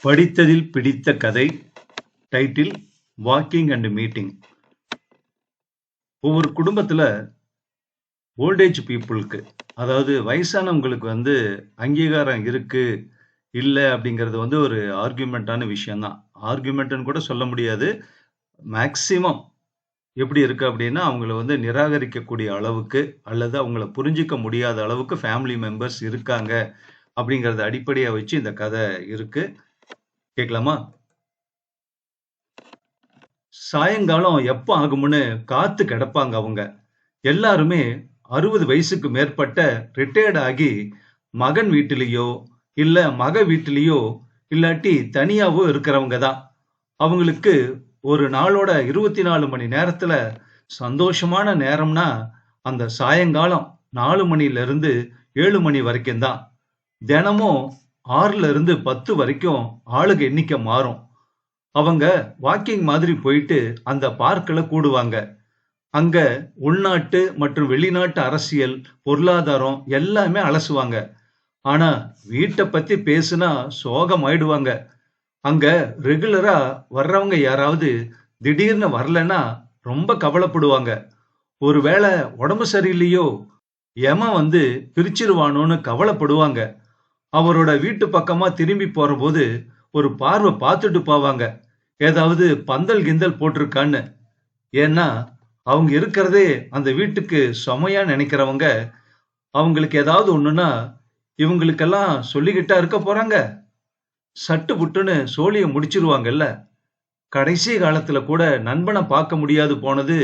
படித்ததில் பிடித்த கதை. Title walking and meeting. ஒவ்வொரு குடும்பத்துல ஓல்டேஜ் பீப்புளுக்கு, அதாவது வயசானவங்களுக்கு அங்கீகாரம் இருக்கு இல்லை அப்படிங்கிறது ஒரு ஆர்குமெண்டான விஷயம்தான். ஆர்குமெண்ட்னு கூட சொல்ல முடியாது. மேக்சிமம் எப்படி இருக்கு அப்படின்னா, அவங்கள நிராகரிக்கக்கூடிய அளவுக்கு அல்லது அவங்கள புரிஞ்சிக்க முடியாத அளவுக்கு ஃபேமிலி மெம்பர்ஸ் இருக்காங்க அப்படிங்கறத அடிப்படையா வச்சு இந்த கதை இருக்கு. கேட்கலாமா? சாயங்காலம் எப்ப ஆகும்னு காத்து கிடப்பாங்க அவங்க. எல்லாருமே 60 வயசுக்கு மேற்பட்ட ரிட்டையர்ட் ஆகி மகன் வீட்டிலேயோ இல்ல மக வீட்டிலேயோ இல்லாட்டி தனியாவோ இருக்கிறவங்க தான். அவங்களுக்கு ஒரு நாளோட 24 மணி நேரத்துல சந்தோஷமான நேரம்னா அந்த சாயங்காலம் 4 மணில இருந்து 7 மணி வரைக்கும் தான். தினமும் 6ல இருந்து 10 வரைக்கும் ஆளுக எண்ணிக்கை மாறும். அவங்க வாக்கிங் மாதிரி போயிட்டு அந்த பார்க்ல கூடுவாங்க. அங்க உள்நாட்டு மற்றும் வெளிநாட்டு அரசியல், பொருளாதாரம் எல்லாமே அலசுவாங்க. ஆனா வீட்டை பத்தி பேசுனா சோகம் ஆயிடுவாங்க. அங்க ரெகுலரா வர்றவங்க யாராவது திடீர்னு வரலன்னா ரொம்ப கவலைப்படுவாங்க. ஒருவேளை உடம்பு சரியில்லையோ, எமன் பிரிச்சிருவானோன்னு கவலைப்படுவாங்க. அவரோட வீட்டு பக்கமா திரும்பி போறபோது ஒரு பார்வை பார்த்துட்டு போவாங்க, ஏதாவது பந்தல் கிந்தல் போட்டிருக்கான்னு. ஏன்னா அவங்க இருக்கிறதே அந்த வீட்டுக்கு சுமையா நினைக்கிறவங்க. அவங்களுக்கு ஏதாவது ஒண்ணுன்னா இவங்களுக்கெல்லாம் சொல்லிக்கிட்டா இருக்க போறாங்க. சட்டு புட்டுன்னு சோழிய முடிச்சிருவாங்கல்ல. கடைசி காலத்துல கூட நண்பனை பார்க்க முடியாது போனது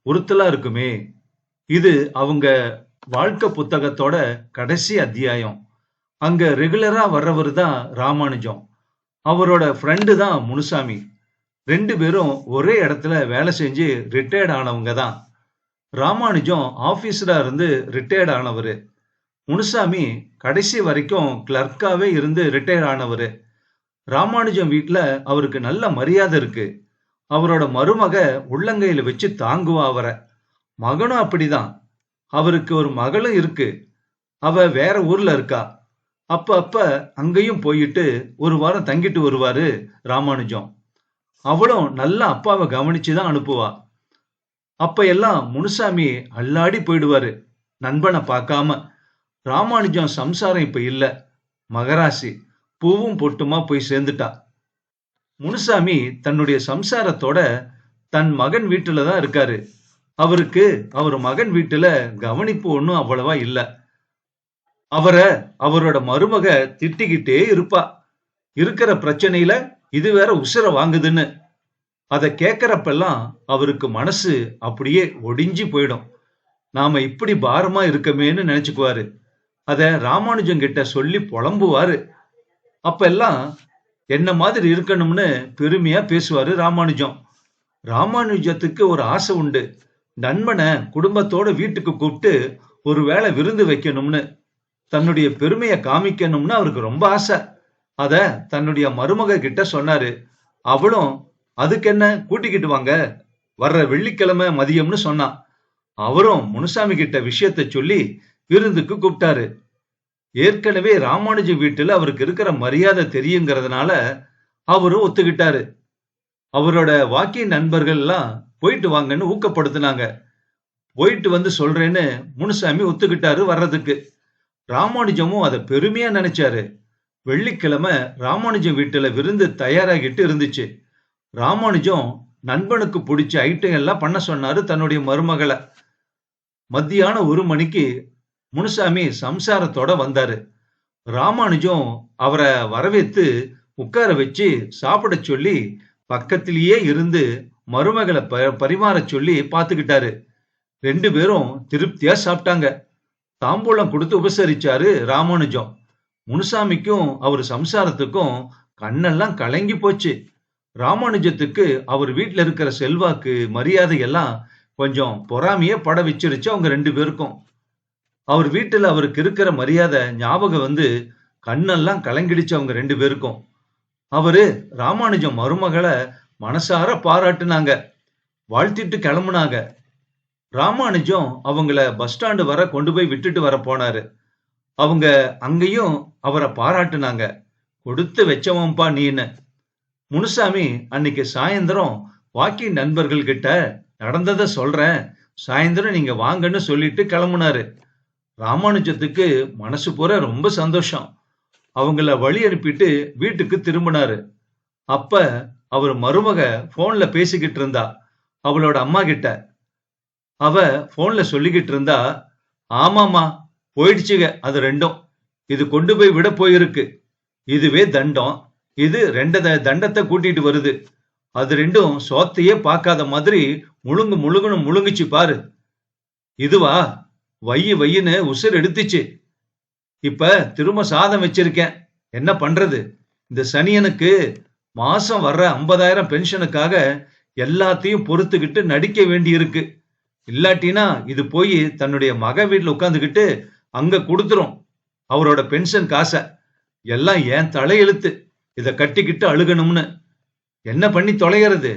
உறுத்தலா இருக்குமே. இது அவங்க வாழ்க்கை புத்தகத்தோட கடைசி அத்தியாயம். அங்க ரெகுலரா வர்றவர் தான் ராமானுஜம். அவரோட ஃப்ரெண்டு தான் முனுசாமி. 2 பேரும் ஒரே இடத்துல வேலை செஞ்சு ரிட்டையர்ட் ஆனவங்க தான். ராமானுஜம் ஆபீஸரா இருந்து ரிட்டையர்ட் ஆனவரு. முனுசாமி கடைசி வரைக்கும் கிளர்க்காவே இருந்து ரிட்டையர்ட் ஆனவரு. ராமானுஜம் வீட்டுல அவருக்கு நல்ல மரியாதை இருக்கு. அவரோட மருமக உள்ளங்கையில வச்சு தாங்குவா அவரை. மகனும் அப்படிதான். அவருக்கு ஒரு மகளும் இருக்கு. அவ வேற ஊர்ல இருக்கா. அப்ப அங்கேயும் போயிட்டு ஒரு வாரம் தங்கிட்டு வருவாரு ராமானுஜம். அவளும் நல்ல அப்பாவை கவனிச்சுதான் அனுப்புவா. அப்ப எல்லாம் முனுசாமி அல்லாடி போயிடுவாரு நண்பனை பார்க்காம. ராமானுஜம் சம்சாரம் இப்ப இல்ல, மகராசி பூவும் பொட்டுமா போய் சேர்ந்துட்டா. முனுசாமி தன்னுடைய சம்சாரத்தோட தன் மகன் வீட்டுலதான் இருக்காரு. அவருக்கு அவர் மகன் வீட்டுல கவனிப்பு ஒண்ணும் அவ்வளவா இல்ல. அவரை அவரோட மருமக திட்டிக்கிட்டே இருப்பா. இருக்கிற பிரச்சனையில இது வேற உசுர வாங்குதுன்னு. அதை கேட்கறப்பெல்லாம் அவருக்கு மனசு அப்படியே ஒடிஞ்சு போயிடும். நாம இப்படி பாரமா இருக்கமேன்னு நினைச்சுக்குவாரு. அத ராமானுஜம் கிட்ட சொல்லி புலம்புவாரு. அப்ப எல்லாம் என்ன மாதிரி இருக்கணும்னு பெருமையா பேசுவாரு ராமானுஜம். ராமானுஜத்துக்கு ஒரு ஆசை உண்டு. நண்பனை குடும்பத்தோட வீட்டுக்கு கூப்பிட்டு ஒரு வேளை விருந்து வைக்கணும்னு, தன்னுடைய பெருமையை காமிக்கணும்னு அவருக்கு ரொம்ப ஆசை. அத தன்னுடைய மருமக கிட்ட சொன்னாரு. அவளும் அதுக்கு என்ன, கூட்டிக்கிட்டு வாங்க, வர்ற வெள்ளிக்கிழமை மதியம்னு சொன்னான். அவரும் முனுசாமி கிட்ட விஷயத்த சொல்லி விருந்துக்கு கூப்பிட்டாரு. ஏற்கனவே ராமானுஜ வீட்டுல அவருக்கு இருக்கிற மரியாதை தெரியுங்கிறதுனால அவரும் ஒத்துக்கிட்டாரு. அவரோட வாக்கிங் நண்பர்கள் எல்லாம் போயிட்டு வாங்கன்னு ஊக்கப்படுத்தினாங்க. போயிட்டு சொல்றேன்னு முனுசாமி ஒத்துக்கிட்டாரு வர்றதுக்கு. ராமானுஜமும் அதை பெருமையா நினைச்சாரு. வெள்ளிக்கிழமை ராமானுஜம் வீட்டுல விருந்து தயாராகிட்டு இருந்துச்சு. ராமானுஜம் நண்பனுக்கு பிடிச்ச ஐட்டம் எல்லாம் பண்ண சொன்னாரு தன்னுடைய மருமகளை. மத்தியானம் 1 மணிக்கு முனுசாமி சம்சாரத்தோட வந்தாரு. ராமானுஜம் அவரை வரவேத்து உட்கார வச்சு சாப்பிட சொல்லி பக்கத்திலேயே இருந்து மருமகளை பரிமாற சொல்லி பாத்துக்கிட்டாரு. 2 பேரும் திருப்தியா சாப்பிட்டாங்க. தாம்பூலம் கொடுத்து உபசரிச்சாரு ராமானுஜம். முனுசாமிக்கும் அவர் சம்சாரத்துக்கும் கண்ணெல்லாம் கலங்கி போச்சு. ராமானுஜத்துக்கு அவர் வீட்டுல இருக்கிற செல்வாக்கு, மரியாதை எல்லாம் கொஞ்சம் பொறாமையே பட வச்சிருச்சு அவங்க 2 பேருக்கும். அவர் வீட்டுல அவருக்கு இருக்கிற மரியாதை ஞாபகம் கண்ணெல்லாம் கலங்கிடுச்சு அவங்க 2 பேருக்கும். அவரு ராமானுஜம் மருமகளை மனசார பாராட்டுனாங்க, வாழ்த்திட்டு கிளம்புனாங்க. ராமானுஜம் அவங்கள பஸ் ஸ்டாண்டு வர கொண்டு போய் விட்டுட்டு வர போனாரு. அவங்க அங்கேயும் அவரை பாராட்டுனாங்க. கொடுத்து வச்சவன்பா நீன்னு. முனுசாமி அன்னைக்கு சாயந்தரம் வாக்கிங் நண்பர்கள் கிட்ட நடந்ததை சொல்றேன், சாயந்தரம் நீங்க வாங்கன்னு சொல்லிட்டு கிளம்புனாரு. ராமானுஜத்துக்கு மனசு பூரா ரொம்ப சந்தோஷம். அவங்கள வழி அனுப்பிட்டு வீட்டுக்கு திரும்பினாரு. அப்ப அவர் மருமக போன்ல பேசிக்கிட்டு இருந்தா அவளோட அம்மா கிட்ட. அவ போன்ல சொல்லிக்கிட்டு இருந்தா, ஆமாமா போயிடுச்சுங்க அது ரெண்டும். இது கொண்டு போய் விட போயிருக்கு. இதுவே தண்டம், இது ரெண்டு தண்டத்தை கூட்டிட்டு வருது. அது ரெண்டும் சோத்தையே பார்க்காத மாதிரி முழுங்கு முழுங்குன்னு முழுங்குச்சு பாரு. இதுவா வையு வையின்னு உசுர் எடுத்துச்சு. இப்ப திரும்ப சாதம் வச்சிருக்கேன். என்ன பண்றது? இந்த சனியனுக்கு மாசம் வர்ற 50,000 பென்ஷனுக்காக எல்லாத்தையும் பொறுத்துக்கிட்டு நடிக்க வேண்டி இருக்கு. இல்லாட்டினா இது போய் தன்னுடைய மக வீட்டுல உட்காந்துக்கிட்டு அங்க கொடுத்துரும் அவரோட பென்ஷன் காசை. எல்லாம் ஏன் தலையெழுத்து. இத கட்டிக்கிட்டு அழுகணும்னு. என்ன பண்ணி தொலைகிறது?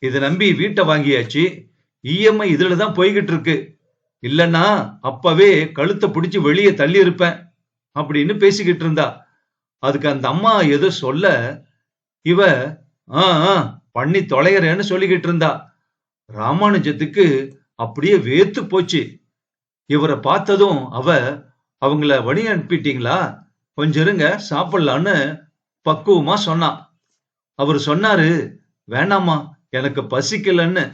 இதை நம்பி வீட்டை வாங்கியாச்சு. இஎம்ஐ இதுலதான் போய்கிட்டு இருக்கு. இல்லன்னா அப்பவே கழுத்தை பிடிச்சு வெளியே தள்ளி இருப்பேன் அப்படின்னு பேசிக்கிட்டு இருந்தா. அதுக்கு அந்த அம்மா ஏதோ சொல்ல, இவ பண்ணி தொலைகிறேன்னு சொல்லிக்கிட்டு இருந்தா. ராமானுஜத்துக்கு அப்படியே வேத்து போச்சு. இவரை பார்த்ததும் அவங்கள வழி அனுப்பிட்டீங்களா, கொஞ்சம் இருங்க சாப்பிடலான்னு பக்குவமா சொன்னான். அவர் சொன்னாரு, வேணாமா எனக்கு பசிக்கலன்னு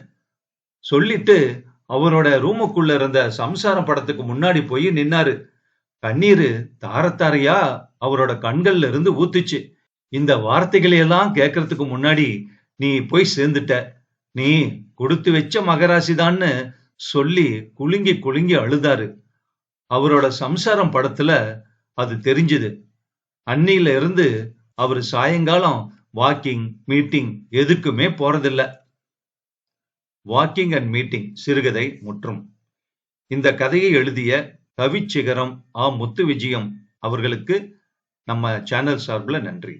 சொல்லிட்டு அவரோட ரூமுக்குள்ள இருந்த சம்சார படத்துக்கு முன்னாடி போய் நின்னாரு. கண்ணீரு தாரத்தாரையா அவரோட கண்கள்ல இருந்து ஊத்துச்சு. இந்த வார்த்தைகளையெல்லாம் கேட்கறதுக்கு முன்னாடி நீ போய் சேர்ந்துட்ட, நீ கொடுத்து வச்ச மகராசிதான்னு சொல்லி குலுங்கி குலுங்கி அழுதாரு. அவரோட சம்சாரம் படத்துல அது தெரிஞ்சுது. அன்னில இருந்து அவரு சாயங்காலம் வாக்கிங் மீட்டிங் எதுக்குமே போறதில்ல. வாக்கிங் அண்ட் மீட்டிங் சிறுகதை முற்றும். இந்த கதையை எழுதிய கவிச்சிகரம் முத்து விஜயம் அவர்களுக்கு நம்ம சேனல் சார்பில் நன்றி.